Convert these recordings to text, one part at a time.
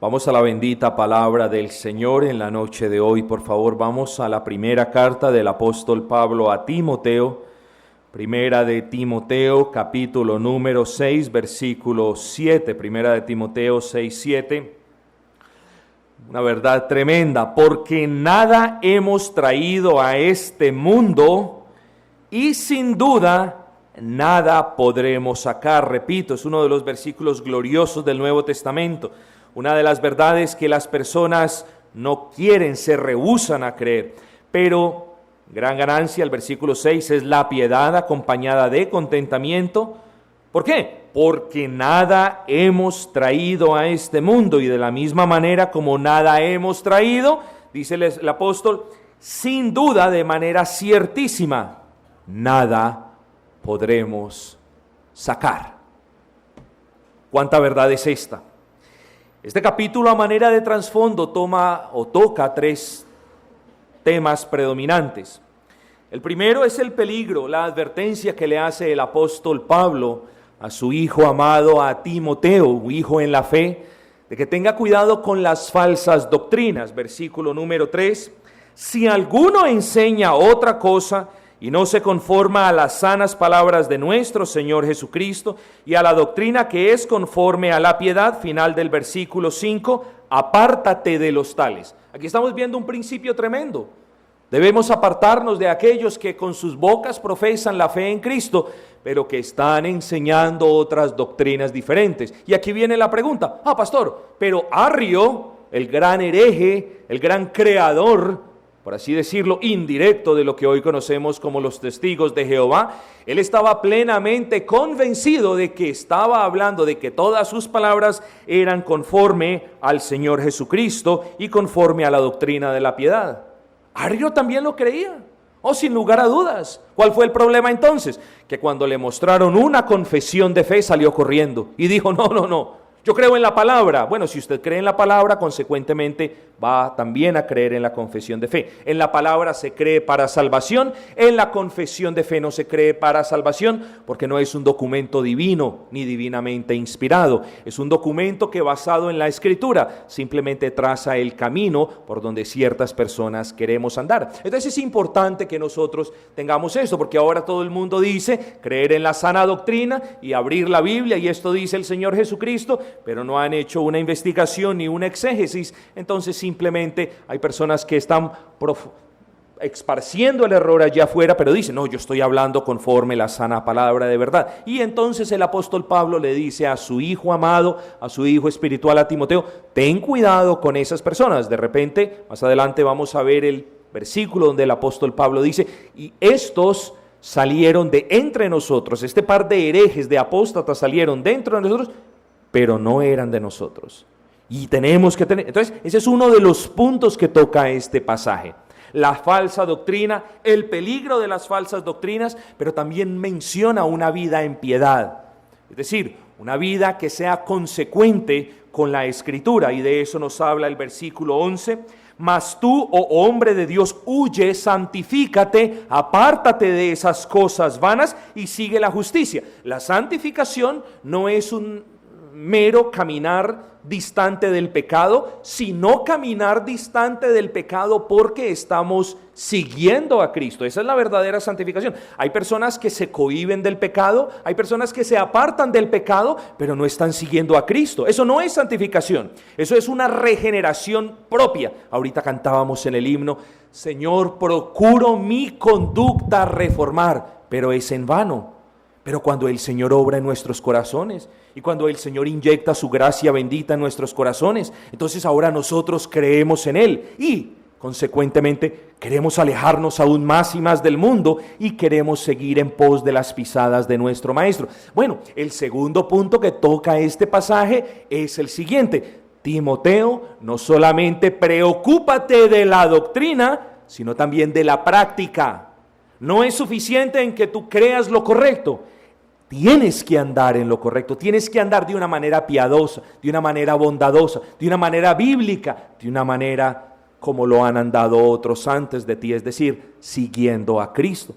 Vamos a la bendita palabra del Señor en la noche de hoy. Por favor, vamos a la primera carta del apóstol Pablo a Timoteo. Primera de Timoteo, capítulo número 6, versículo 7. Primera de Timoteo 6, 7. Una verdad tremenda. Porque nada hemos traído a este mundo y sin duda nada podremos sacar. Repito, es uno de los versículos gloriosos del Nuevo Testamento. Una de las verdades que las personas no quieren, se rehúsan a creer. Pero gran ganancia, el versículo 6, es la piedad acompañada de contentamiento. ¿Por qué? Porque nada hemos traído a este mundo, y de la misma manera como nada hemos traído, dice el apóstol, sin duda, de manera ciertísima, nada podremos sacar. ¿Cuánta verdad es esta? Este capítulo, a manera de trasfondo, toca tres temas predominantes. El primero es el peligro, la advertencia que le hace el apóstol Pablo a su hijo amado, a Timoteo, un hijo en la fe, de que tenga cuidado con las falsas doctrinas. Versículo número 3, si alguno enseña otra cosa y no se conforma a las sanas palabras de nuestro Señor Jesucristo y a la doctrina que es conforme a la piedad, final del versículo 5, apártate de los tales. Aquí estamos viendo un principio tremendo. Debemos apartarnos de aquellos que con sus bocas profesan la fe en Cristo, pero que están enseñando otras doctrinas diferentes. Y aquí viene la pregunta, pastor, pero Arrio, el gran hereje, el gran creador, por así decirlo, indirecto de lo que hoy conocemos como los testigos de Jehová, él estaba plenamente convencido de que estaba hablando de que todas sus palabras eran conforme al Señor Jesucristo y conforme a la doctrina de la piedad. Arrio también lo creía, sin lugar a dudas. ¿Cuál fue el problema entonces? Que cuando le mostraron una confesión de fe salió corriendo y dijo, no, yo creo en la palabra. Bueno, si usted cree en la palabra, consecuentemente va también a creer en la confesión de fe. En la palabra se cree para salvación, en la confesión de fe no se cree para salvación, porque no es un documento divino ni divinamente inspirado. Es un documento que, basado en la Escritura, simplemente traza el camino por donde ciertas personas queremos andar. Entonces es importante que nosotros tengamos esto, porque ahora todo el mundo dice creer en la sana doctrina y abrir la Biblia, y esto dice el Señor Jesucristo, pero no han hecho una investigación ni una exégesis. Entonces simplemente hay personas que están esparciendo el error allá afuera, pero dicen, no, yo estoy hablando conforme la sana palabra de verdad. Y entonces el apóstol Pablo le dice a su hijo amado, a su hijo espiritual, a Timoteo, ten cuidado con esas personas. De repente, más adelante vamos a ver el versículo donde el apóstol Pablo dice, y estos salieron de entre nosotros, este par de herejes, de apóstatas salieron dentro de nosotros, pero no eran de nosotros. Y tenemos que tener, entonces ese es uno de los puntos que toca este pasaje. La falsa doctrina, el peligro de las falsas doctrinas, pero también menciona una vida en piedad. Es decir, una vida que sea consecuente con la Escritura, y de eso nos habla el versículo 11. Mas tú, oh hombre de Dios, huye, santifícate, apártate de esas cosas vanas y sigue la justicia. La santificación no es un mero caminar distante del pecado, sino caminar distante del pecado porque estamos siguiendo a Cristo. Esa es la verdadera santificación. Hay personas que se cohíben del pecado, hay personas que se apartan del pecado, pero no están siguiendo a Cristo. Eso no es santificación, eso es una regeneración propia. Ahorita cantábamos en el himno, Señor, procuro mi conducta reformar, pero es en vano. Pero cuando el Señor obra en nuestros corazones y cuando el Señor inyecta su gracia bendita en nuestros corazones, entonces ahora nosotros creemos en Él y consecuentemente queremos alejarnos aún más y más del mundo y queremos seguir en pos de las pisadas de nuestro Maestro. Bueno, el segundo punto que toca este pasaje es el siguiente. Timoteo, no solamente preocúpate de la doctrina, sino también de la práctica. No es suficiente en que tú creas lo correcto. Tienes que andar en lo correcto, tienes que andar de una manera piadosa, de una manera bondadosa, de una manera bíblica, de una manera como lo han andado otros antes de ti, es decir, siguiendo a Cristo.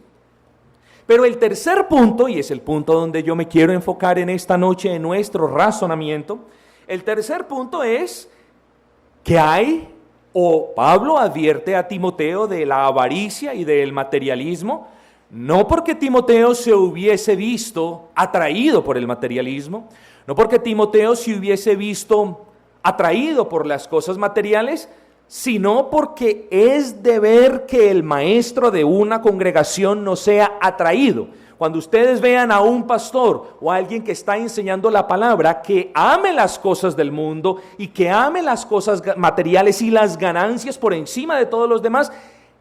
Pero el tercer punto, y es el punto donde yo me quiero enfocar en esta noche en nuestro razonamiento, el tercer punto es que hay, o Pablo advierte a Timoteo de la avaricia y del materialismo, no porque Timoteo se hubiese visto atraído por el materialismo, no porque Timoteo se hubiese visto atraído por las cosas materiales, sino porque es deber que el maestro de una congregación no sea atraído. Cuando ustedes vean a un pastor o a alguien que está enseñando la palabra, que ame las cosas del mundo y que ame las cosas materiales y las ganancias por encima de todos los demás,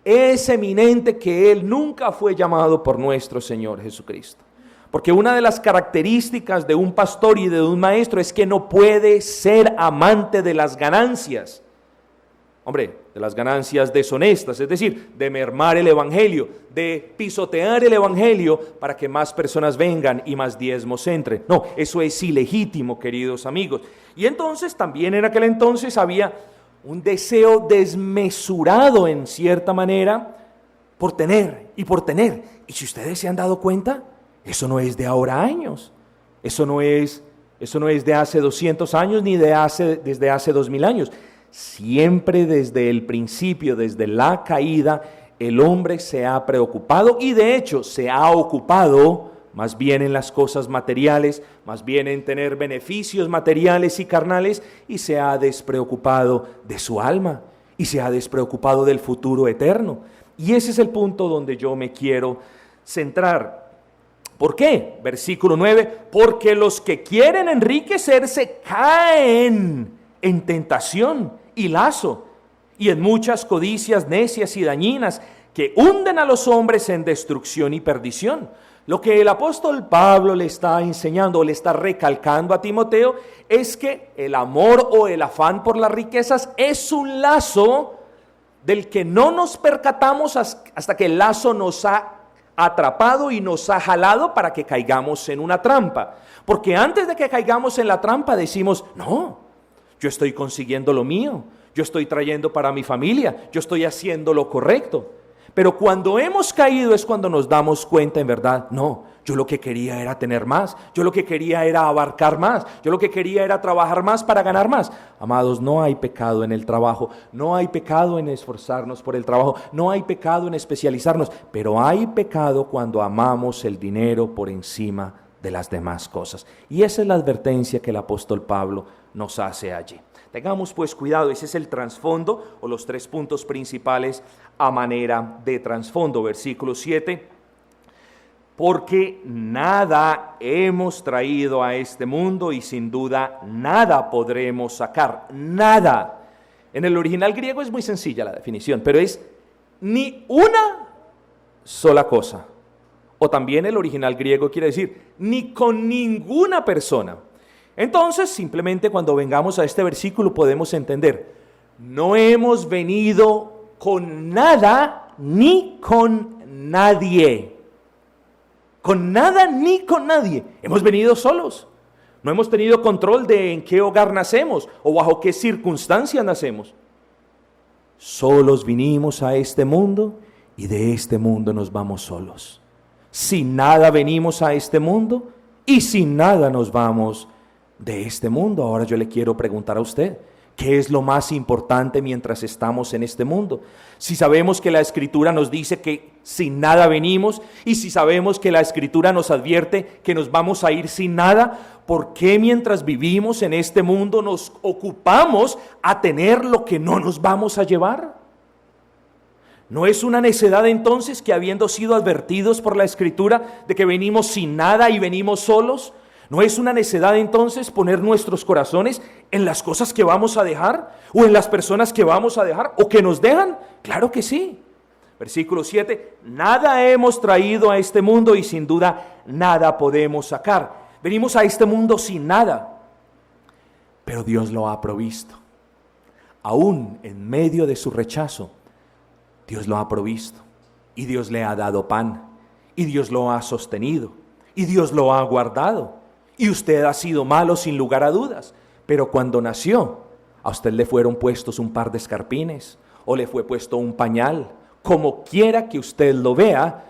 es eminente que él nunca fue llamado por nuestro Señor Jesucristo. Porque una de las características de un pastor y de un maestro es que no puede ser amante de las ganancias. Hombre, de las ganancias deshonestas, es decir, de mermar el evangelio, de pisotear el evangelio para que más personas vengan y más diezmos entren. No, eso es ilegítimo, queridos amigos. Y entonces, también en aquel entonces había un deseo desmesurado en cierta manera por tener y por tener. Y si ustedes se han dado cuenta, eso no es de ahora años, eso no es de hace 200 años ni desde hace 2000 años. Siempre desde el principio, desde la caída, el hombre se ha preocupado y de hecho se ha ocupado más bien en las cosas materiales, más bien en tener beneficios materiales y carnales, y se ha despreocupado de su alma y se ha despreocupado del futuro eterno. Y ese es el punto donde yo me quiero centrar. ¿Por qué? Versículo 9, porque los que quieren enriquecerse caen en tentación y lazo, y en muchas codicias necias y dañinas que hunden a los hombres en destrucción y perdición. Lo que el apóstol Pablo le está enseñando, le está recalcando a Timoteo, es que el amor o el afán por las riquezas es un lazo del que no nos percatamos hasta que el lazo nos ha atrapado y nos ha jalado para que caigamos en una trampa. Porque antes de que caigamos en la trampa decimos, no, yo estoy consiguiendo lo mío, yo estoy trayendo para mi familia, yo estoy haciendo lo correcto. Pero cuando hemos caído es cuando nos damos cuenta, en verdad, no, yo lo que quería era tener más, yo lo que quería era abarcar más, yo lo que quería era trabajar más para ganar más. Amados, no hay pecado en el trabajo, no hay pecado en esforzarnos por el trabajo, no hay pecado en especializarnos, pero hay pecado cuando amamos el dinero por encima de las demás cosas. Y esa es la advertencia que el apóstol Pablo nos hace allí. Tengamos pues cuidado, ese es el trasfondo o los 3 puntos principales a manera de trasfondo. Versículo 7, porque nada hemos traído a este mundo y sin duda nada podremos sacar, nada. En el original griego es muy sencilla la definición, pero es ni una sola cosa. O también el original griego quiere decir ni con ninguna persona. Entonces, simplemente cuando vengamos a este versículo podemos entender, no hemos venido con nada ni con nadie. Con nada ni con nadie. Hemos venido solos. No hemos tenido control de en qué hogar nacemos o bajo qué circunstancias nacemos. Solos vinimos a este mundo y de este mundo nos vamos solos. Sin nada venimos a este mundo y sin nada nos vamos de este mundo. Ahora yo le quiero preguntar a usted, ¿qué es lo más importante mientras estamos en este mundo? Si sabemos que la Escritura nos dice que sin nada venimos y si sabemos que la Escritura nos advierte que nos vamos a ir sin nada, ¿por qué mientras vivimos en este mundo nos ocupamos a tener lo que no nos vamos a llevar? ¿No es una necedad entonces que habiendo sido advertidos por la Escritura de que venimos sin nada y venimos solos, ¿no es una necedad entonces poner nuestros corazones en las cosas que vamos a dejar o en las personas que vamos a dejar o que nos dejan? Claro que sí. Versículo 7, nada hemos traído a este mundo y sin duda nada podemos sacar. Venimos a este mundo sin nada, pero Dios lo ha provisto. Aún en medio de su rechazo, Dios lo ha provisto y Dios le ha dado pan y Dios lo ha sostenido y Dios lo ha guardado. Y usted ha sido malo sin lugar a dudas, pero cuando nació, a usted le fueron puestos un par de escarpines o le fue puesto un pañal. Como quiera que usted lo vea,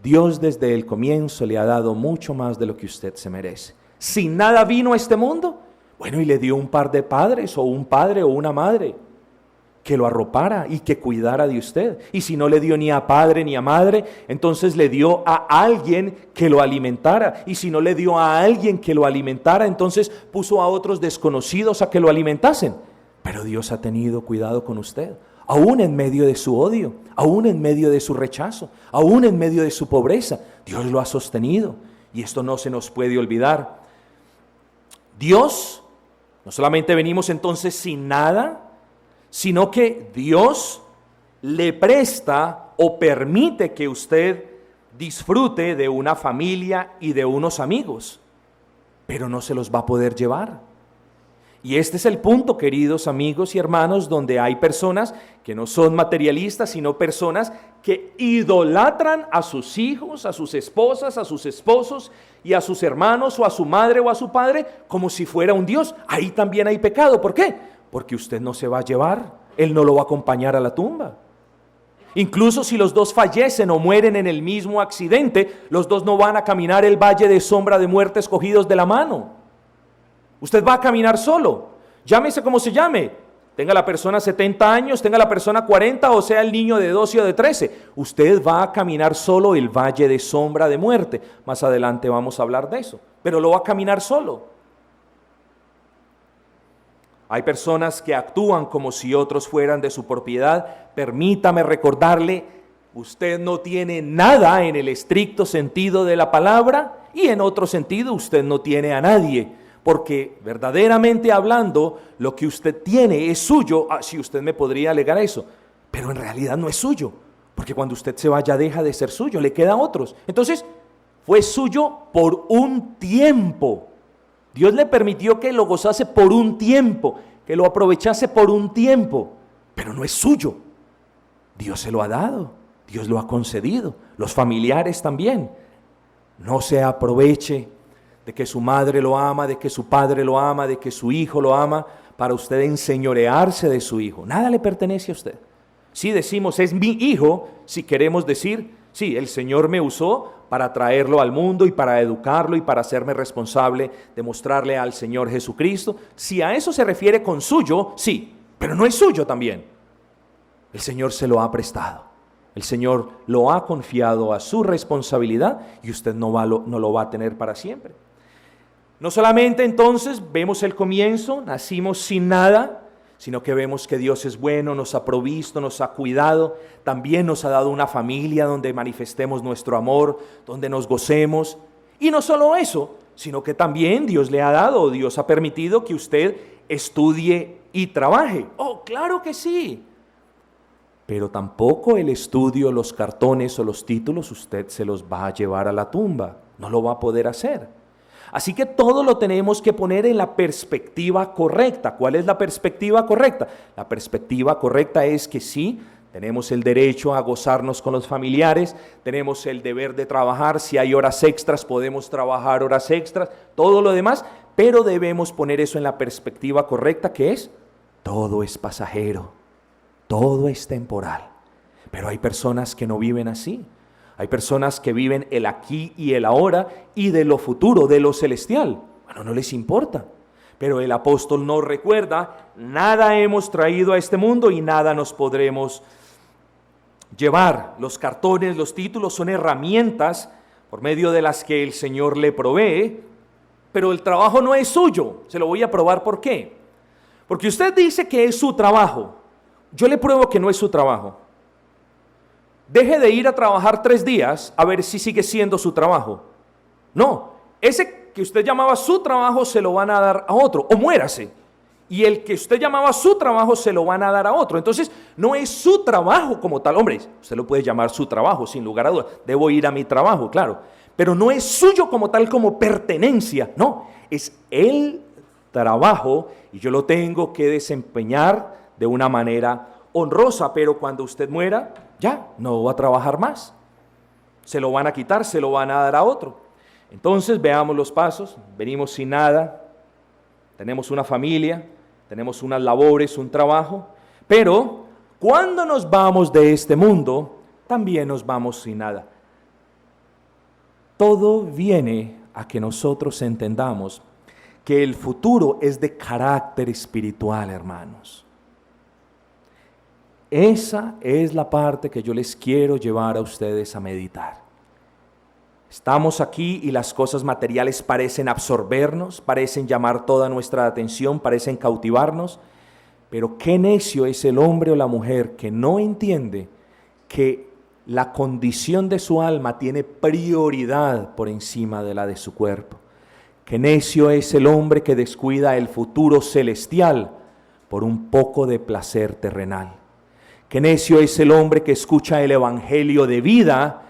Dios desde el comienzo le ha dado mucho más de lo que usted se merece. Sin nada vino a este mundo, bueno, y le dio un par de padres o un padre o una madre. que lo arropara y que cuidara de usted. Y si no le dio ni a padre ni a madre, entonces le dio a alguien que lo alimentara. Y si no le dio a alguien que lo alimentara, entonces puso a otros desconocidos a que lo alimentasen. Pero Dios ha tenido cuidado con usted, aún en medio de su odio, aún en medio de su rechazo, aún en medio de su pobreza. Dios lo ha sostenido y esto no se nos puede olvidar. Dios, no solamente venimos entonces sin nada, sino que Dios le presta o permite que usted disfrute de una familia y de unos amigos, pero no se los va a poder llevar. Y este es el punto, queridos amigos y hermanos, donde hay personas que no son materialistas, sino personas que idolatran a sus hijos, a sus esposas, a sus esposos y a sus hermanos o a su madre o a su padre como si fuera un Dios. Ahí también hay pecado. ¿Por qué? Porque usted no se va a llevar, Él no lo va a acompañar a la tumba. Incluso si los dos fallecen o mueren en el mismo accidente, los dos no van a caminar el valle de sombra de muerte escogidos de la mano. Usted va a caminar solo, llámese como se llame, tenga la persona 70 años, tenga la persona 40 o sea el niño de 12 o de 13. Usted va a caminar solo el valle de sombra de muerte. Más adelante vamos a hablar de eso, pero lo va a caminar solo. Hay personas que actúan como si otros fueran de su propiedad. Permítame recordarle, usted no tiene nada en el estricto sentido de la palabra y en otro sentido usted no tiene a nadie. Porque verdaderamente hablando, lo que usted tiene es suyo. Sí, usted me podría alegar eso, pero en realidad no es suyo. Porque cuando usted se vaya deja de ser suyo, le queda a otros. Entonces, fue suyo por un tiempo. Dios le permitió que lo gozase por un tiempo, que lo aprovechase por un tiempo, pero no es suyo. Dios se lo ha dado, Dios lo ha concedido, los familiares también. No se aproveche de que su madre lo ama, de que su padre lo ama, de que su hijo lo ama, para usted enseñorearse de su hijo. Nada le pertenece a usted. Si decimos es mi hijo, si queremos decir, sí, el Señor me usó para traerlo al mundo y para educarlo y para hacerme responsable de mostrarle al Señor Jesucristo. Si a eso se refiere con suyo, sí, pero no es suyo también. El Señor se lo ha prestado. El Señor lo ha confiado a su responsabilidad y usted no lo va a tener para siempre. No solamente entonces vemos el comienzo, nacimos sin nada, sino que vemos que Dios es bueno, nos ha provisto, nos ha cuidado, también nos ha dado una familia donde manifestemos nuestro amor, donde nos gocemos. Y no solo eso, sino que también Dios le ha dado, Dios ha permitido que usted estudie y trabaje. ¡Oh, claro que sí! Pero tampoco el estudio, los cartones o los títulos usted se los va a llevar a la tumba, no lo va a poder hacer. Así que todo lo tenemos que poner en la perspectiva correcta. ¿Cuál es la perspectiva correcta? La perspectiva correcta es que sí, tenemos el derecho a gozarnos con los familiares, tenemos el deber de trabajar, si hay horas extras podemos trabajar horas extras, todo lo demás, pero debemos poner eso en la perspectiva correcta, que es, todo es pasajero, todo es temporal. Pero hay personas que no viven así. Hay personas que viven el aquí y el ahora y de lo futuro, de lo celestial. Bueno, no les importa. Pero el apóstol nos recuerda, nada hemos traído a este mundo y nada nos podremos llevar. Los cartones, los títulos son herramientas por medio de las que el Señor le provee, pero el trabajo no es suyo. Se lo voy a probar. ¿Por qué? Porque usted dice que es su trabajo. Yo le pruebo que no es su trabajo. Deje de ir a trabajar 3 días a ver si sigue siendo su trabajo. No, ese que usted llamaba su trabajo se lo van a dar a otro, o muérase. Y el que usted llamaba su trabajo se lo van a dar a otro. Entonces, no es su trabajo como tal. Hombre, usted lo puede llamar su trabajo, sin lugar a dudas. Debo ir a mi trabajo, claro. Pero no es suyo como tal, como pertenencia. No, es el trabajo y yo lo tengo que desempeñar de una manera honrosa. Pero cuando usted muera, ya no va a trabajar más. Se lo van a quitar, se lo van a dar a otro. Entonces veamos los pasos. Venimos sin nada, tenemos una familia, tenemos unas labores, un trabajo, pero cuando nos vamos de este mundo, también nos vamos sin nada. Todo viene a que nosotros entendamos que el futuro es de carácter espiritual, hermanos. Esa es la parte que yo les quiero llevar a ustedes a meditar. Estamos aquí y las cosas materiales parecen absorbernos, parecen llamar toda nuestra atención, parecen cautivarnos, pero qué necio es el hombre o la mujer que no entiende que la condición de su alma tiene prioridad por encima de la de su cuerpo. Qué necio es el hombre que descuida el futuro celestial por un poco de placer terrenal. Qué necio es el hombre que escucha el evangelio de vida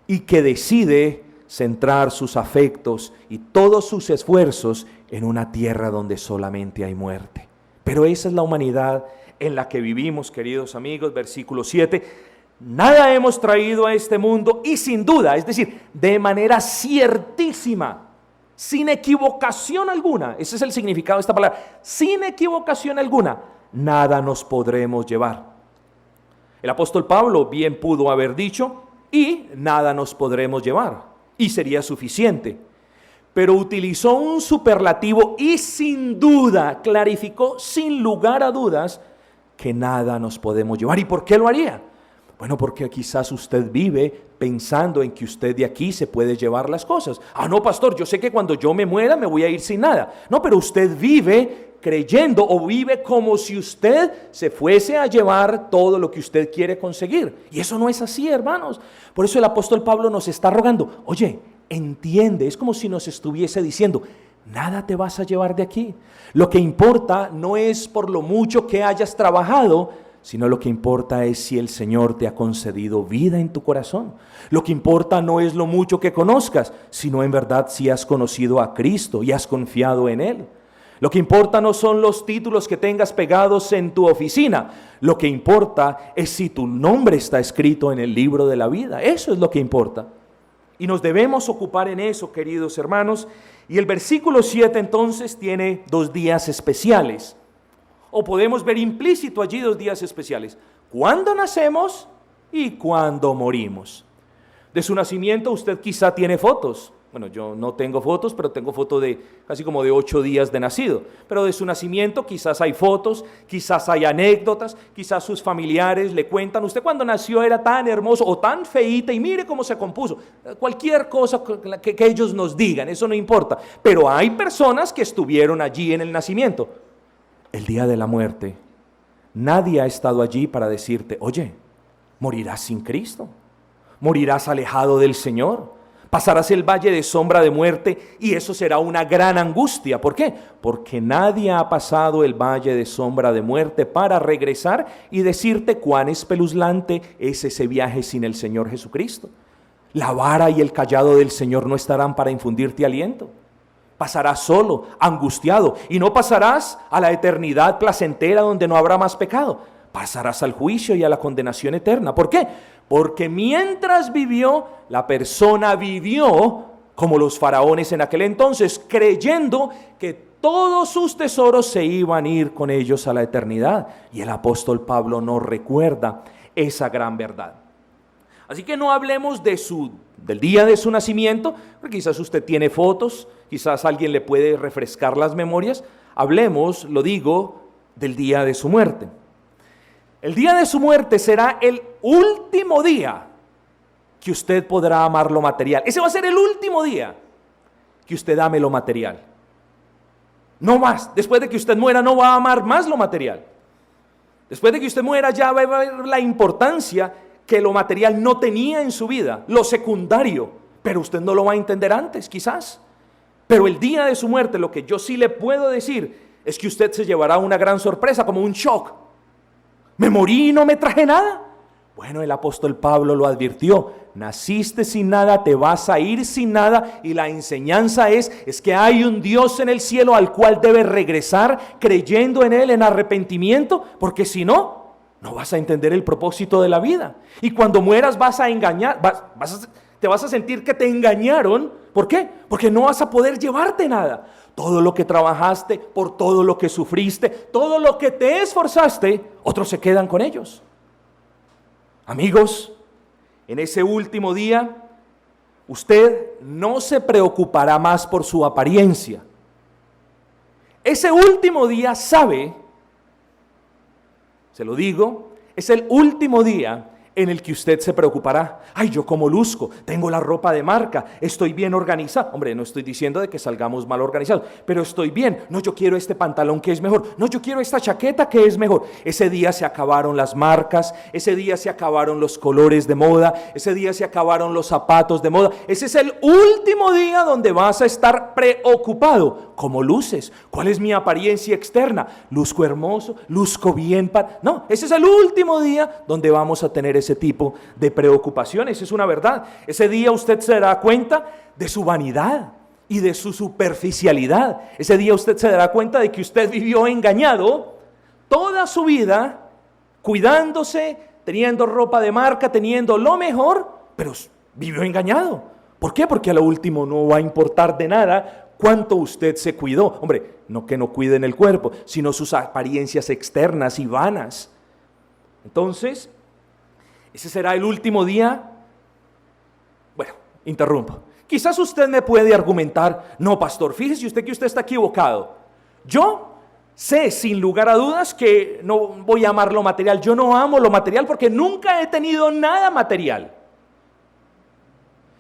y que decide centrar sus afectos y todos sus esfuerzos en una tierra donde solamente hay muerte. Pero esa es la humanidad en la que vivimos, queridos amigos. Versículo 7, nada hemos traído a este mundo y sin duda, es decir, de manera ciertísima, sin equivocación alguna, ese es el significado de esta palabra, sin equivocación alguna, nada nos podremos llevar. El apóstol Pablo bien pudo haber dicho, y nada nos podremos llevar. Y sería suficiente, pero utilizó un superlativo y sin duda clarificó sin lugar a dudas que nada nos podemos llevar. ¿Y por qué lo haría? Bueno, porque quizás usted vive pensando en que usted de aquí se puede llevar las cosas. No, pastor, yo sé que cuando yo me muera me voy a ir sin nada. No, pero usted vive creyendo o vive como si usted se fuese a llevar todo lo que usted quiere conseguir. Y eso no es así, hermanos. Por eso el apóstol Pablo nos está rogando, oye, entiende, es como si nos estuviese diciendo, nada te vas a llevar de aquí. Lo que importa no es por lo mucho que hayas trabajado, sino lo que importa es si el Señor te ha concedido vida en tu corazón. Lo que importa no es lo mucho que conozcas, sino en verdad si has conocido a Cristo y has confiado en Él. Lo que importa no son los títulos que tengas pegados en tu oficina. Lo que importa es si tu nombre está escrito en el libro de la vida. Eso es lo que importa. Y nos debemos ocupar en eso, queridos hermanos. Y el versículo 7 entonces tiene 2 días especiales. O podemos ver implícito allí 2 días especiales. ¿Cuándo nacemos y cuándo morimos? De su nacimiento usted quizá tiene fotos. Bueno, yo no tengo fotos, pero tengo foto de casi como de 8 días de nacido. Pero de su nacimiento quizás hay fotos, quizás hay anécdotas, quizás sus familiares le cuentan, usted cuando nació era tan hermoso o tan feíta y mire cómo se compuso. Cualquier cosa que ellos nos digan, eso no importa. Pero hay personas que estuvieron allí en el nacimiento. El día de la muerte, nadie ha estado allí para decirte, oye, morirás sin Cristo, morirás alejado del Señor. Pasarás el valle de sombra de muerte y eso será una gran angustia. ¿Por qué? Porque nadie ha pasado el valle de sombra de muerte para regresar y decirte cuán espeluznante es ese viaje sin el Señor Jesucristo. La vara y el cayado del Señor no estarán para infundirte aliento. Pasarás solo, angustiado, y no pasarás a la eternidad placentera donde no habrá más pecado. Pasarás al juicio y a la condenación eterna. ¿Por qué? Porque mientras vivió, la persona vivió como los faraones en aquel entonces, creyendo que todos sus tesoros se iban a ir con ellos a la eternidad. Y el apóstol Pablo nos recuerda esa gran verdad. Así que no hablemos del día de su nacimiento, porque quizás usted tiene fotos, quizás alguien le puede refrescar las memorias. Hablemos, lo digo, del día de su muerte. El día de su muerte será el último día que usted podrá amar lo material. Ese va a ser el último día que usted ame lo material. No más. Después de que usted muera no va a amar más lo material. Después de que usted muera ya va a ver la importancia que lo material no tenía en su vida, lo secundario. Pero usted no lo va a entender antes, quizás. Pero el día de su muerte, lo que yo sí le puedo decir es que usted se llevará una gran sorpresa, como un shock. ¿Me morí y no me traje nada? Bueno, el apóstol Pablo lo advirtió. Naciste sin nada, te vas a ir sin nada. Y la enseñanza es que hay un Dios en el cielo al cual debes regresar creyendo en Él en arrepentimiento. Porque si no, no vas a entender el propósito de la vida. Y cuando mueras vas a engañar, te vas a sentir que te engañaron. ¿Por qué? Porque no vas a poder llevarte nada. Todo lo que trabajaste, por todo lo que sufriste, todo lo que te esforzaste, otros se quedan con ellos. Amigos, en ese último día, usted no se preocupará más por su apariencia. Ese último día sabe, se lo digo, Es el último día en el que usted se preocupará. Ay, yo cómo luzco, tengo la ropa de marca, estoy bien organizado. Hombre, no estoy diciendo de que salgamos mal organizados, pero estoy bien. No, yo quiero este pantalón que es mejor. No, yo quiero esta chaqueta que es mejor. Ese día se acabaron las marcas, ese día se acabaron los colores de moda, ese día se acabaron los zapatos de moda. Ese es el último día donde vas a estar preocupado. ¿Cómo luces? ¿Cuál es mi apariencia externa? ¿Luzco hermoso? ¿Luzco bien? No, ese es el último día donde vamos a tener ese tipo de preocupaciones. Es una verdad. Ese día usted se dará cuenta de su vanidad y de su superficialidad. Ese día usted se dará cuenta de que usted vivió engañado toda su vida, cuidándose, teniendo ropa de marca, teniendo lo mejor, pero vivió engañado. ¿Por qué? Porque a lo último no va a importar de nada cuánto usted se cuidó. Hombre, no que no cuiden el cuerpo, sino sus apariencias externas y vanas. Entonces, ese será el último día. Bueno, interrumpo. Quizás usted me puede argumentar, no, pastor, fíjese usted que usted está equivocado. Yo sé sin lugar a dudas que no voy a amar lo material. Yo no amo lo material porque nunca he tenido nada material.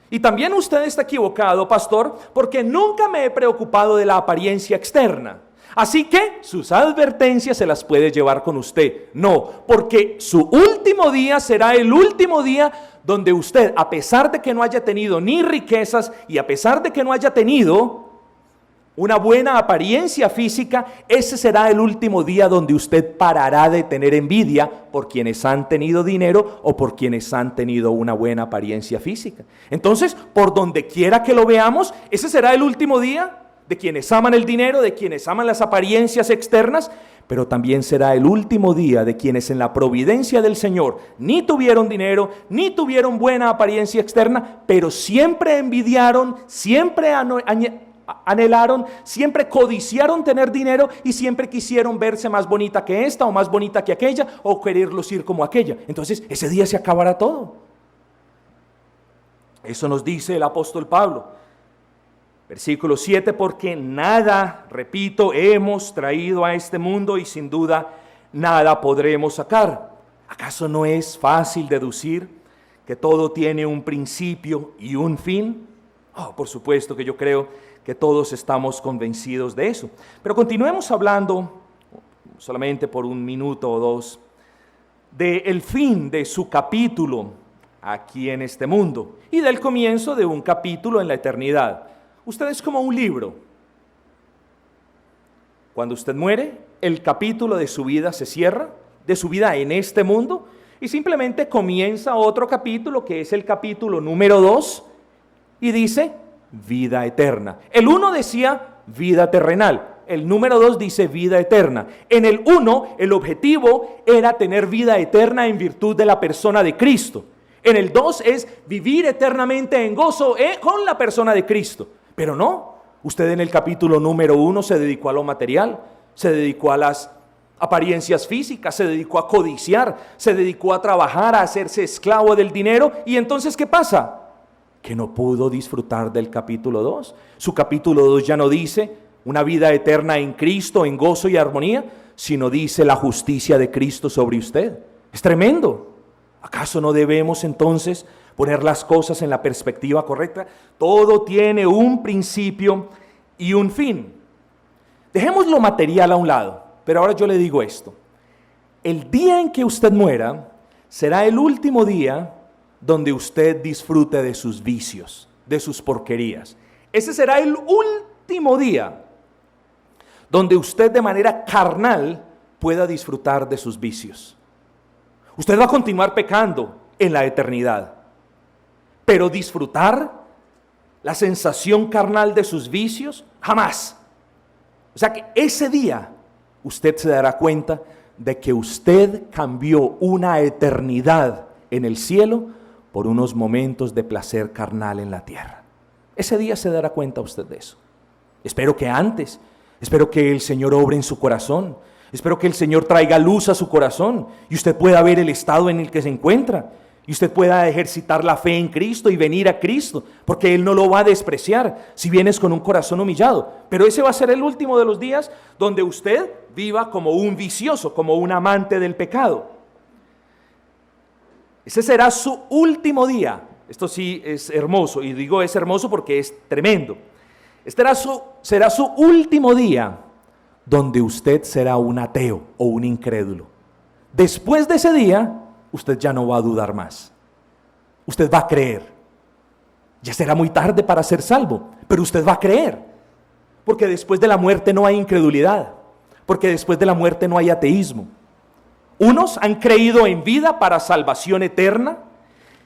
Y también usted está equivocado, pastor, porque nunca me he preocupado de la apariencia externa. Así que sus advertencias se las puede llevar con usted. No, porque su último día será el último día donde usted, a pesar de que no haya tenido ni riquezas y a pesar de que no haya tenido una buena apariencia física, ese será el último día donde usted parará de tener envidia por quienes han tenido dinero o por quienes han tenido una buena apariencia física. Entonces, por donde quiera que lo veamos, ese será el último día de quienes aman el dinero, de quienes aman las apariencias externas, pero también será el último día de quienes en la providencia del Señor ni tuvieron dinero, ni tuvieron buena apariencia externa, pero siempre envidiaron, siempre anhelaron, siempre codiciaron tener dinero y siempre quisieron verse más bonita que esta o más bonita que aquella o querer lucir como aquella. Entonces ese día se acabará todo. Eso nos dice el apóstol Pablo. Versículo 7, porque nada, repito, hemos traído a este mundo y sin duda nada podremos sacar. ¿Acaso no es fácil deducir que todo tiene un principio y un fin? Oh, por supuesto que yo creo que todos estamos convencidos de eso. Pero continuemos hablando, solamente por un minuto o dos, del fin de su capítulo aquí en este mundo y del comienzo de un capítulo en la eternidad. Usted es como un libro. Cuando usted muere, el capítulo de su vida se cierra, de su vida en este mundo, y simplemente comienza otro capítulo que es el capítulo número 2 y dice vida eterna. El 1 decía vida terrenal, el número 2 dice vida eterna. En el 1 el objetivo era tener vida eterna en virtud de la persona de Cristo. En el 2 es vivir eternamente en gozo con la persona de Cristo. Pero no, usted en el capítulo número 1 se dedicó a lo material, se dedicó a las apariencias físicas, se dedicó a codiciar, se dedicó a trabajar, a hacerse esclavo del dinero. ¿Y entonces qué pasa? Que no pudo disfrutar del capítulo 2. Su capítulo 2 ya no dice una vida eterna en Cristo, en gozo y armonía, sino dice la justicia de Cristo sobre usted. Es tremendo. ¿Acaso no debemos entonces poner las cosas en la perspectiva correcta? Todo tiene un principio y un fin. Dejemos lo material a un lado, pero ahora yo le digo esto. El día en que usted muera será el último día donde usted disfrute de sus vicios, de sus porquerías. Ese será el último día donde usted de manera carnal pueda disfrutar de sus vicios. Usted va a continuar pecando en la eternidad, pero disfrutar la sensación carnal de sus vicios, jamás. O sea que ese día usted se dará cuenta de que usted cambió una eternidad en el cielo por unos momentos de placer carnal en la tierra. Ese día se dará cuenta usted de eso. Espero que antes, espero que el Señor obre en su corazón, espero que el Señor traiga luz a su corazón y usted pueda ver el estado en el que se encuentra. Y usted pueda ejercitar la fe en Cristo y venir a Cristo, porque Él no lo va a despreciar si vienes con un corazón humillado. Pero ese va a ser el último de los días donde usted viva como un vicioso, como un amante del pecado. Ese será su último día. Esto sí es hermoso, y digo es hermoso porque es tremendo. Será su último día donde usted será un ateo o un incrédulo. Después de ese día, usted ya no va a dudar más. Usted va a creer. Ya será muy tarde para ser salvo, pero usted va a creer. Porque después de la muerte no hay incredulidad. Porque después de la muerte no hay ateísmo. Unos han creído en vida para salvación eterna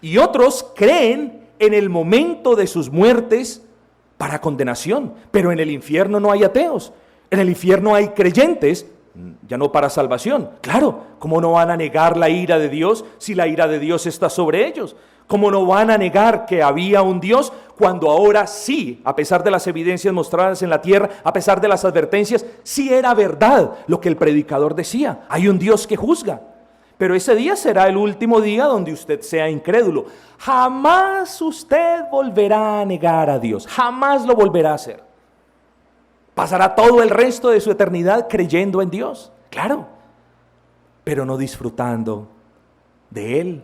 y otros creen en el momento de sus muertes para condenación. Pero en el infierno no hay ateos. En el infierno hay creyentes, ya no para salvación. Claro, ¿cómo no van a negar la ira de Dios si la ira de Dios está sobre ellos? ¿Cómo no van a negar que había un Dios cuando ahora sí, a pesar de las evidencias mostradas en la tierra, a pesar de las advertencias, sí era verdad lo que el predicador decía? Hay un Dios que juzga. Pero ese día será el último día donde usted sea incrédulo. Jamás usted volverá a negar a Dios. Jamás lo volverá a hacer. Pasará todo el resto de su eternidad creyendo en Dios. Claro. Pero no disfrutando de Él.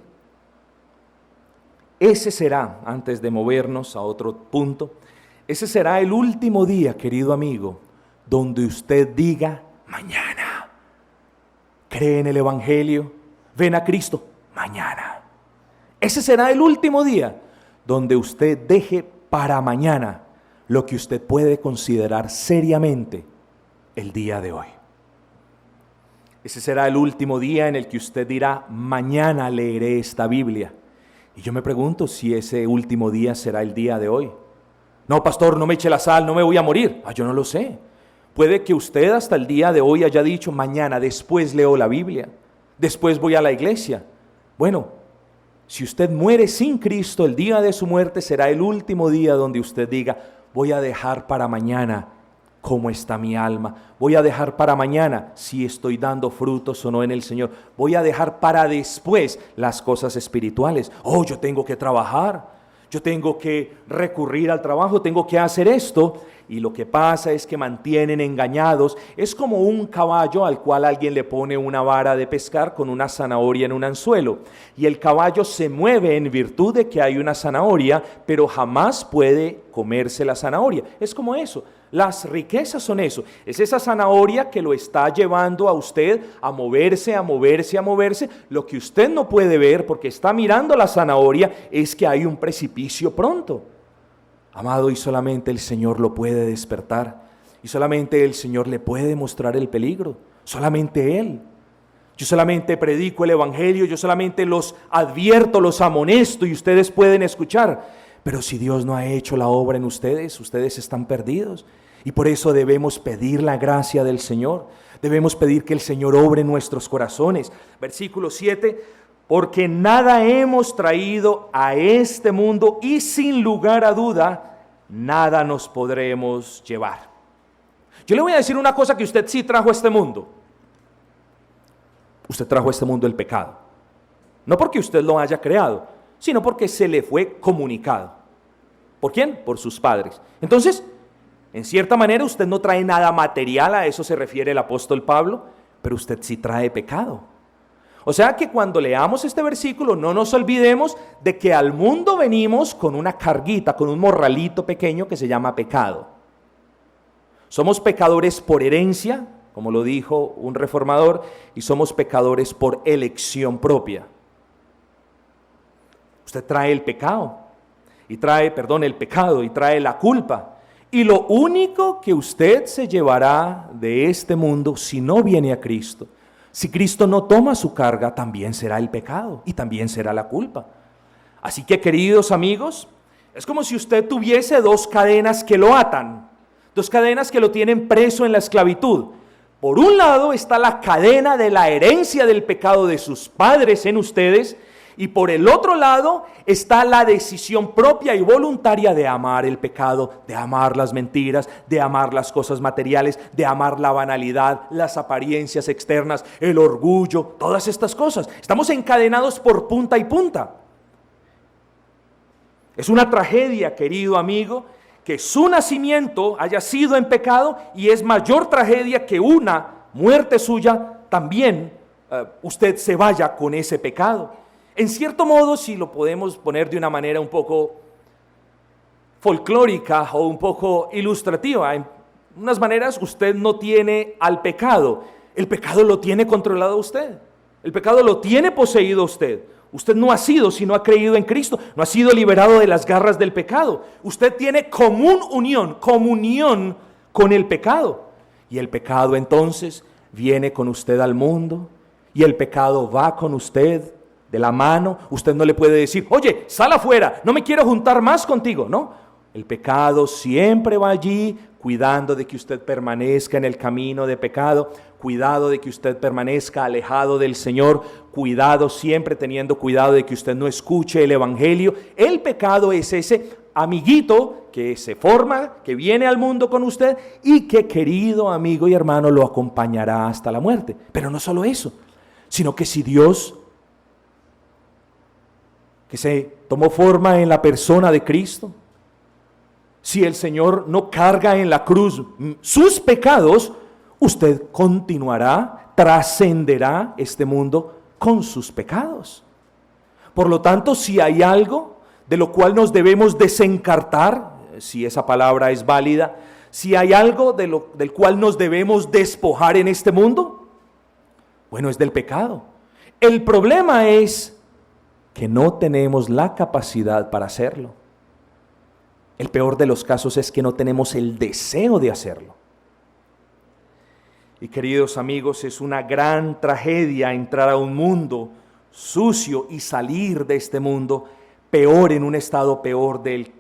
Ese será, antes de movernos a otro punto, ese será el último día, querido amigo, donde usted diga mañana. ¿Cree en el Evangelio? ¿Ven a Cristo? Mañana. Ese será el último día donde usted deje para mañana lo que usted puede considerar seriamente el día de hoy. Ese será el último día en el que usted dirá, mañana leeré esta Biblia. Y yo me pregunto si ese último día será el día de hoy. No, pastor, no me eche la sal, no me voy a morir. Yo no lo sé. Puede que usted hasta el día de hoy haya dicho, mañana después leo la Biblia, después voy a la iglesia. Bueno, si usted muere sin Cristo, el día de su muerte será el último día donde usted diga, voy a dejar para mañana cómo está mi alma. Voy a dejar para mañana si estoy dando frutos o no en el Señor. Voy a dejar para después las cosas espirituales. Yo tengo que trabajar. Yo tengo que recurrir al trabajo. Tengo que hacer esto. Y lo que pasa es que mantienen engañados. Es como un caballo al cual alguien le pone una vara de pescar con una zanahoria en un anzuelo. Y el caballo se mueve en virtud de que hay una zanahoria, pero jamás puede comerse la zanahoria. Es como eso. Las riquezas son eso. Es esa zanahoria que lo está llevando a usted a moverse, a moverse, a moverse. Lo que usted no puede ver porque está mirando la zanahoria es que hay un precipicio pronto. Amado, y solamente el Señor lo puede despertar. Y solamente el Señor le puede mostrar el peligro. Solamente Él. Yo solamente predico el Evangelio, yo solamente los advierto, los amonesto y ustedes pueden escuchar. Pero si Dios no ha hecho la obra en ustedes, ustedes están perdidos. Y por eso debemos pedir la gracia del Señor. Debemos pedir que el Señor obre en nuestros corazones. Versículo 7, porque nada hemos traído a este mundo y sin lugar a duda, nada nos podremos llevar. Yo le voy a decir una cosa que usted sí trajo a este mundo. Usted trajo a este mundo el pecado. No porque usted lo haya creado, sino porque se le fue comunicado. ¿Por quién? Por sus padres. Entonces, en cierta manera usted no trae nada material, a eso se refiere el apóstol Pablo, pero usted sí trae pecado. O sea que cuando leamos este versículo no nos olvidemos de que al mundo venimos con una carguita, con un morralito pequeño que se llama pecado. Somos pecadores por herencia, como lo dijo un reformador, y somos pecadores por elección propia. Usted trae el pecado, y trae la culpa. Y lo único que usted se llevará de este mundo si no viene a Cristo, si Cristo no toma su carga, también será el pecado y también será la culpa. Así que, queridos amigos, es como si usted tuviese dos cadenas que lo atan, dos cadenas que lo tienen preso en la esclavitud. Por un lado está la cadena de la herencia del pecado de sus padres en ustedes, y por el otro lado está la decisión propia y voluntaria de amar el pecado, de amar las mentiras, de amar las cosas materiales, de amar la banalidad, las apariencias externas, el orgullo, todas estas cosas. Estamos encadenados por punta y punta. Es una tragedia, querido amigo, que su nacimiento haya sido en pecado, y es mayor tragedia que una muerte suya también usted se vaya con ese pecado. En cierto modo, si lo podemos poner de una manera un poco folclórica o un poco ilustrativa, en unas maneras usted no tiene al pecado. El pecado lo tiene controlado usted. El pecado lo tiene poseído usted. Usted no ha sido, sino ha creído en Cristo. No ha sido liberado de las garras del pecado. Usted tiene comunión con el pecado. Y el pecado entonces viene con usted al mundo. Y el pecado va con usted de la mano. Usted no le puede decir, oye, sal afuera, no me quiero juntar más contigo. No, el pecado siempre va allí, cuidando de que usted permanezca en el camino de pecado, cuidado de que usted permanezca alejado del Señor, cuidado, siempre teniendo cuidado de que usted no escuche el Evangelio. El pecado es ese amiguito que se forma, que viene al mundo con usted y que, querido amigo y hermano, lo acompañará hasta la muerte. Pero no solo eso, sino que si Dios, que se tomó forma en la persona de Cristo, si el Señor no carga en la cruz sus pecados, usted continuará, trascenderá este mundo con sus pecados. Por lo tanto, si hay algo de lo cual nos debemos desencartar, si esa palabra es válida, si hay algo del cual nos debemos despojar en este mundo, bueno, es del pecado. El problema es que no tenemos la capacidad para hacerlo. El peor de los casos es que no tenemos el deseo de hacerlo. Y queridos amigos, es una gran tragedia entrar a un mundo sucio y salir de este mundo peor, en un estado peor del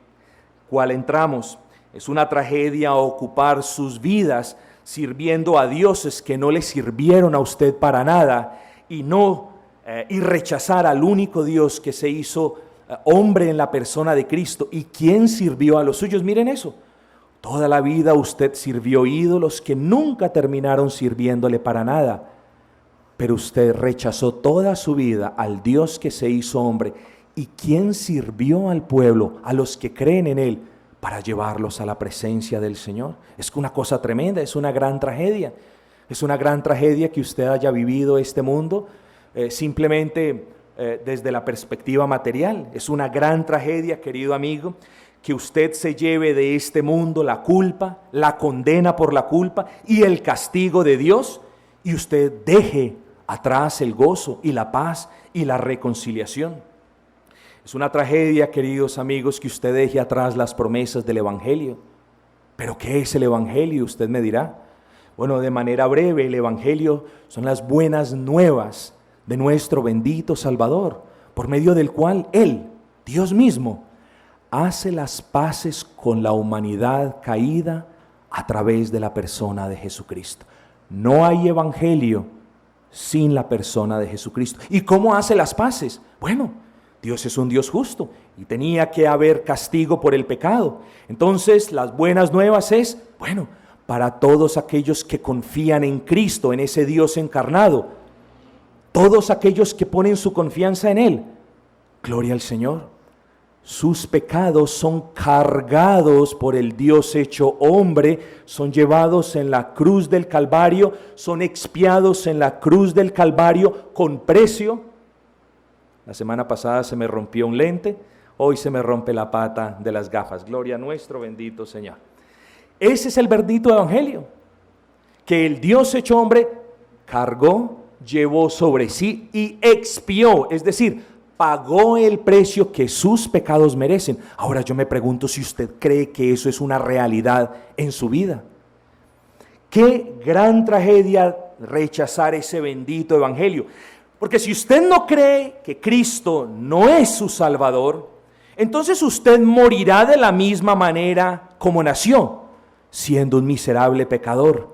cual entramos. Es una tragedia ocupar sus vidas sirviendo a dioses que no le sirvieron a usted para nada y rechazar al único Dios que se hizo hombre en la persona de Cristo. ¿Y quién sirvió a los suyos? Miren eso. Toda la vida usted sirvió ídolos que nunca terminaron sirviéndole para nada. Pero usted rechazó toda su vida al Dios que se hizo hombre. ¿Y quién sirvió al pueblo, a los que creen en Él, para llevarlos a la presencia del Señor? Es una cosa tremenda, es una gran tragedia. Es una gran tragedia que usted haya vivido este mundo simplemente desde la perspectiva material. Es una gran tragedia, querido amigo, que usted se lleve de este mundo la culpa, la condena por la culpa y el castigo de Dios, y usted deje atrás el gozo y la paz y la reconciliación. Es una tragedia, queridos amigos, que usted deje atrás las promesas del Evangelio. ¿Pero qué es el Evangelio? Usted me dirá. Bueno, de manera breve, el Evangelio son las buenas nuevas de nuestro bendito Salvador, por medio del cual Él, Dios mismo, hace las paces con la humanidad caída a través de la persona de Jesucristo. No hay evangelio sin la persona de Jesucristo. ¿Y cómo hace las paces? Bueno, Dios es un Dios justo y tenía que haber castigo por el pecado. Entonces, las buenas nuevas es, bueno, para todos aquellos que confían en Cristo, en ese Dios encarnado, todos aquellos que ponen su confianza en Él, gloria al Señor. Sus pecados son cargados por el Dios hecho hombre, son llevados en la cruz del Calvario, son expiados en la cruz del Calvario con precio. La semana pasada se me rompió un lente, hoy se me rompe la pata de las gafas. Gloria a nuestro bendito Señor. Ese es el bendito evangelio, que el Dios hecho hombre cargó, llevó sobre sí y expió, es decir, pagó el precio que sus pecados merecen. Ahora yo me pregunto si usted cree que eso es una realidad en su vida. Qué gran tragedia rechazar ese bendito evangelio. Porque si usted no cree que Cristo no es su Salvador, entonces usted morirá de la misma manera como nació, siendo un miserable pecador.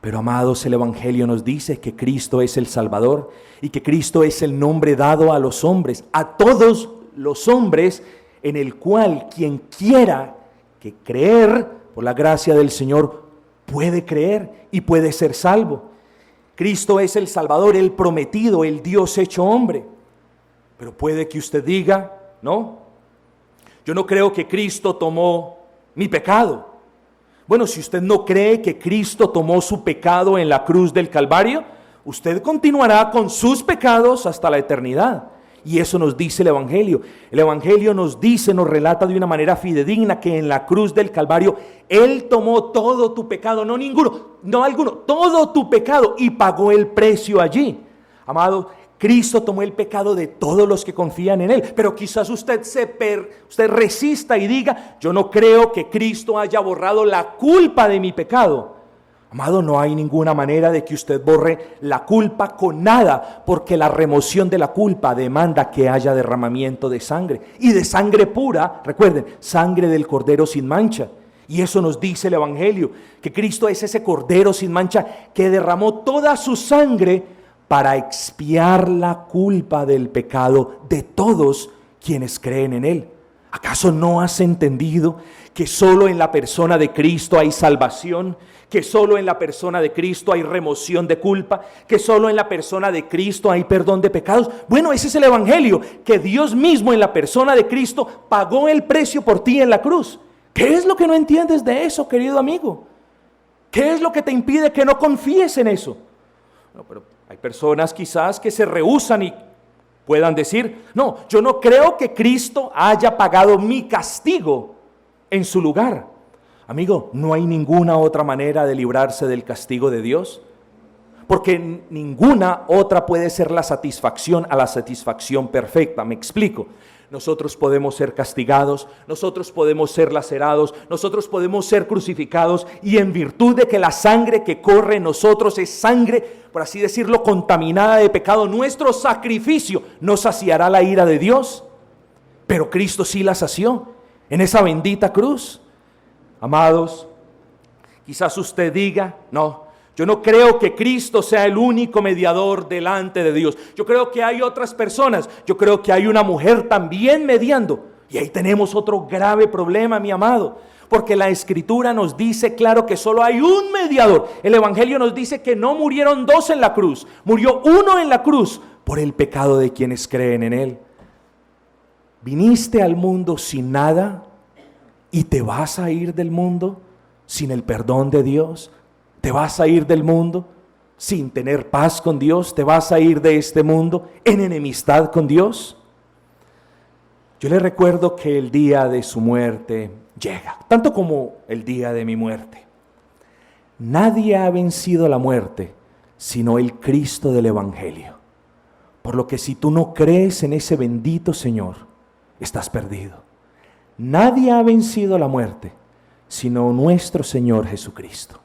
Pero amados, el Evangelio nos dice que Cristo es el Salvador y que Cristo es el nombre dado a los hombres, a todos los hombres, en el cual quien quiera que creer por la gracia del Señor puede creer y puede ser salvo. Cristo es el Salvador, el prometido, el Dios hecho hombre. Pero puede que usted diga, no, yo no creo que Cristo tomó mi pecado. Bueno, si usted no cree que Cristo tomó su pecado en la cruz del Calvario, usted continuará con sus pecados hasta la eternidad. Y eso nos dice el Evangelio. El Evangelio nos dice, nos relata de una manera fidedigna que en la cruz del Calvario Él tomó todo tu pecado, no ninguno, no alguno, todo tu pecado, y pagó el precio allí. Amado, Cristo tomó el pecado de todos los que confían en Él. Pero quizás usted resista y diga: yo no creo que Cristo haya borrado la culpa de mi pecado. Amado, no hay ninguna manera de que usted borre la culpa con nada, porque la remoción de la culpa demanda que haya derramamiento de sangre, y de sangre pura. Recuerden, sangre del Cordero sin mancha. Y eso nos dice el Evangelio, que Cristo es ese Cordero sin mancha que derramó toda su sangre para expiar la culpa del pecado de todos quienes creen en Él. ¿Acaso no has entendido que solo en la persona de Cristo hay salvación? Que solo en la persona de Cristo hay remoción de culpa, que solo en la persona de Cristo hay perdón de pecados. Bueno, ese es el Evangelio, que Dios mismo en la persona de Cristo pagó el precio por ti en la cruz. ¿Qué es lo que no entiendes de eso, querido amigo? ¿Qué es lo que te impide que no confíes en eso? No, pero hay personas quizás que se rehúsan y puedan decir: no, yo no creo que Cristo haya pagado mi castigo en su lugar. Amigo, no hay ninguna otra manera de librarse del castigo de Dios, porque ninguna otra puede ser la satisfacción a la satisfacción perfecta. Me explico. Nosotros podemos ser castigados, nosotros podemos ser lacerados, nosotros podemos ser crucificados, y en virtud de que la sangre que corre en nosotros es sangre, por así decirlo, contaminada de pecado, nuestro sacrificio no saciará la ira de Dios. Pero Cristo sí la sació en esa bendita cruz. Amados, quizás usted diga: no, yo no creo que Cristo sea el único mediador delante de Dios. Yo creo que hay otras personas. Yo creo que hay una mujer también mediando. Y ahí tenemos otro grave problema, mi amado, porque la Escritura nos dice claro que solo hay un mediador. El Evangelio nos dice que no murieron dos en la cruz, murió uno en la cruz por el pecado de quienes creen en Él. Viniste al mundo sin nada y te vas a ir del mundo sin el perdón de Dios. Te vas a ir del mundo sin tener paz con Dios. Te vas a ir de este mundo en enemistad con Dios. Yo le recuerdo que el día de su muerte llega, tanto como el día de mi muerte. Nadie ha vencido la muerte sino el Cristo del Evangelio. Por lo que si tú no crees en ese bendito Señor, estás perdido. Nadie ha vencido la muerte sino nuestro Señor Jesucristo.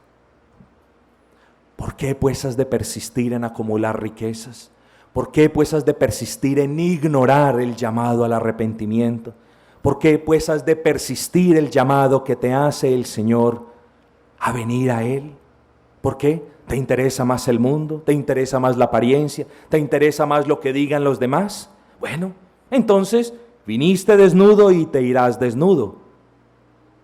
¿Por qué pues has de persistir en acumular riquezas? ¿Por qué pues has de persistir en ignorar el llamado al arrepentimiento? ¿Por qué pues has de persistir el llamado que te hace el Señor a venir a Él? ¿Por qué? ¿Te interesa más el mundo? ¿Te interesa más la apariencia? ¿Te interesa más lo que digan los demás? Bueno, entonces viniste desnudo y te irás desnudo.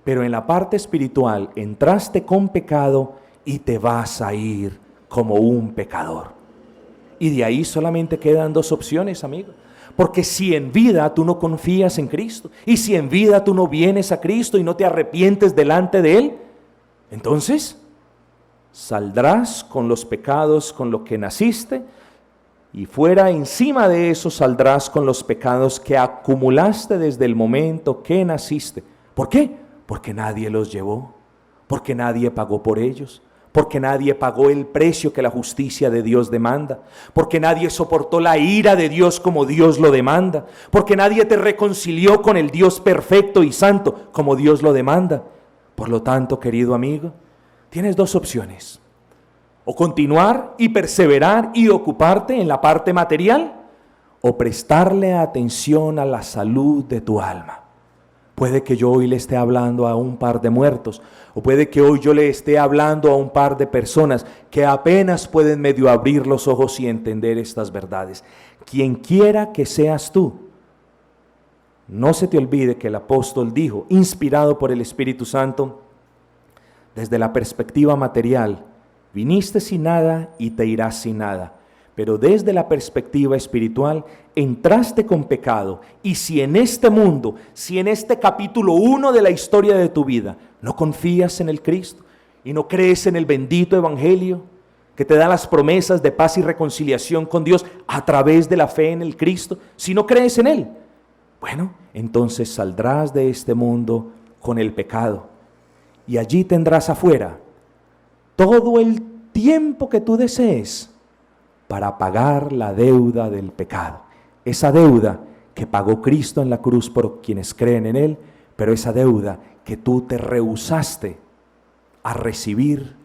Pero en la parte espiritual entraste con pecado y te vas a ir como un pecador. Y de ahí solamente quedan dos opciones, amigo. Porque si en vida tú no confías en Cristo, y si en vida tú no vienes a Cristo y no te arrepientes delante de Él, entonces saldrás con los pecados con los que naciste, y fuera encima de eso saldrás con los pecados que acumulaste desde el momento que naciste. ¿Por qué? Porque nadie los llevó, porque nadie pagó por ellos, porque nadie pagó el precio que la justicia de Dios demanda, porque nadie soportó la ira de Dios como Dios lo demanda, porque nadie te reconcilió con el Dios perfecto y santo como Dios lo demanda. Por lo tanto, querido amigo, tienes dos opciones: o continuar y perseverar y ocuparte en la parte material, o prestarle atención a la salud de tu alma. Puede que yo hoy le esté hablando a un par de muertos, o puede que hoy yo le esté hablando a un par de personas que apenas pueden medio abrir los ojos y entender estas verdades. Quien quiera que seas tú, no se te olvide que el apóstol dijo, inspirado por el Espíritu Santo, desde la perspectiva material, viniste sin nada y te irás sin nada. Pero desde la perspectiva espiritual, entraste con pecado. Y si en este mundo, si en este capítulo 1 de la historia de tu vida, no confías en el Cristo y no crees en el bendito Evangelio, que te da las promesas de paz y reconciliación con Dios a través de la fe en el Cristo, si no crees en Él, bueno, entonces saldrás de este mundo con el pecado y allí tendrás afuera todo el tiempo que tú desees para pagar la deuda del pecado. Esa deuda que pagó Cristo en la cruz por quienes creen en Él, pero esa deuda que tú te rehusaste a recibir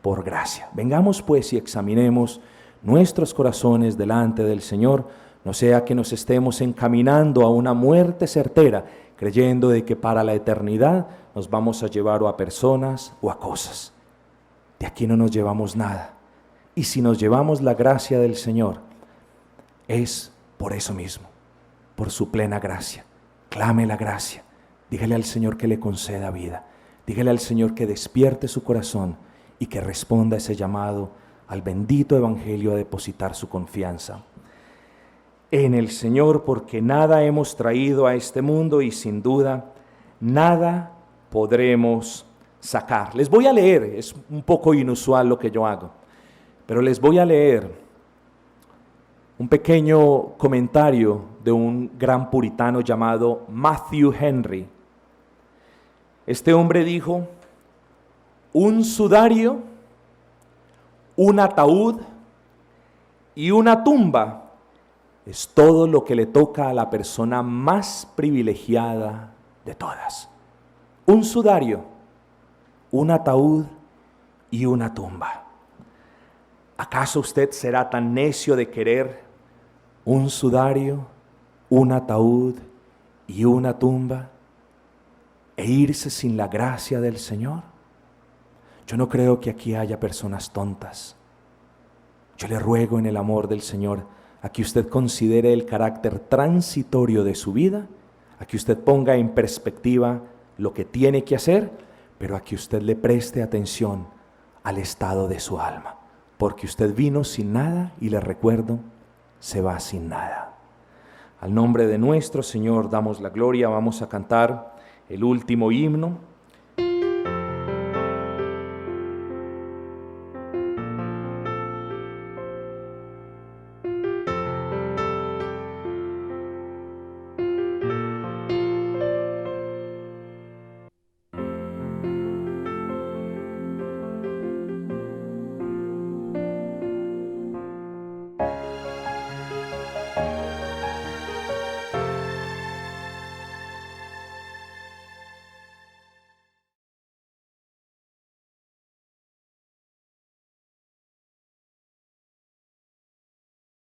por gracia. Vengamos pues y examinemos nuestros corazones delante del Señor, no sea que nos estemos encaminando a una muerte certera, creyendo de que para la eternidad nos vamos a llevar o a personas o a cosas. De aquí no nos llevamos nada. Y si nos llevamos la gracia del Señor, es por eso mismo, por su plena gracia. Clame la gracia. Dígale al Señor que le conceda vida. Dígale al Señor que despierte su corazón y que responda a ese llamado al bendito evangelio a depositar su confianza en el Señor, porque nada hemos traído a este mundo y sin duda nada podremos sacar. Les voy a leer, es un poco inusual lo que yo hago, pero les voy a leer un pequeño comentario de un gran puritano llamado Matthew Henry. Este hombre dijo: un sudario, un ataúd y una tumba es todo lo que le toca a la persona más privilegiada de todas. Un sudario, un ataúd y una tumba. ¿Acaso usted será tan necio de querer un sudario, un ataúd y una tumba e irse sin la gracia del Señor? Yo no creo que aquí haya personas tontas. Yo le ruego en el amor del Señor a que usted considere el carácter transitorio de su vida, a que usted ponga en perspectiva lo que tiene que hacer, pero a que usted le preste atención al estado de su alma, porque usted vino sin nada y le recuerdo, se va sin nada. Al nombre de nuestro Señor damos la gloria. Vamos a cantar el último himno.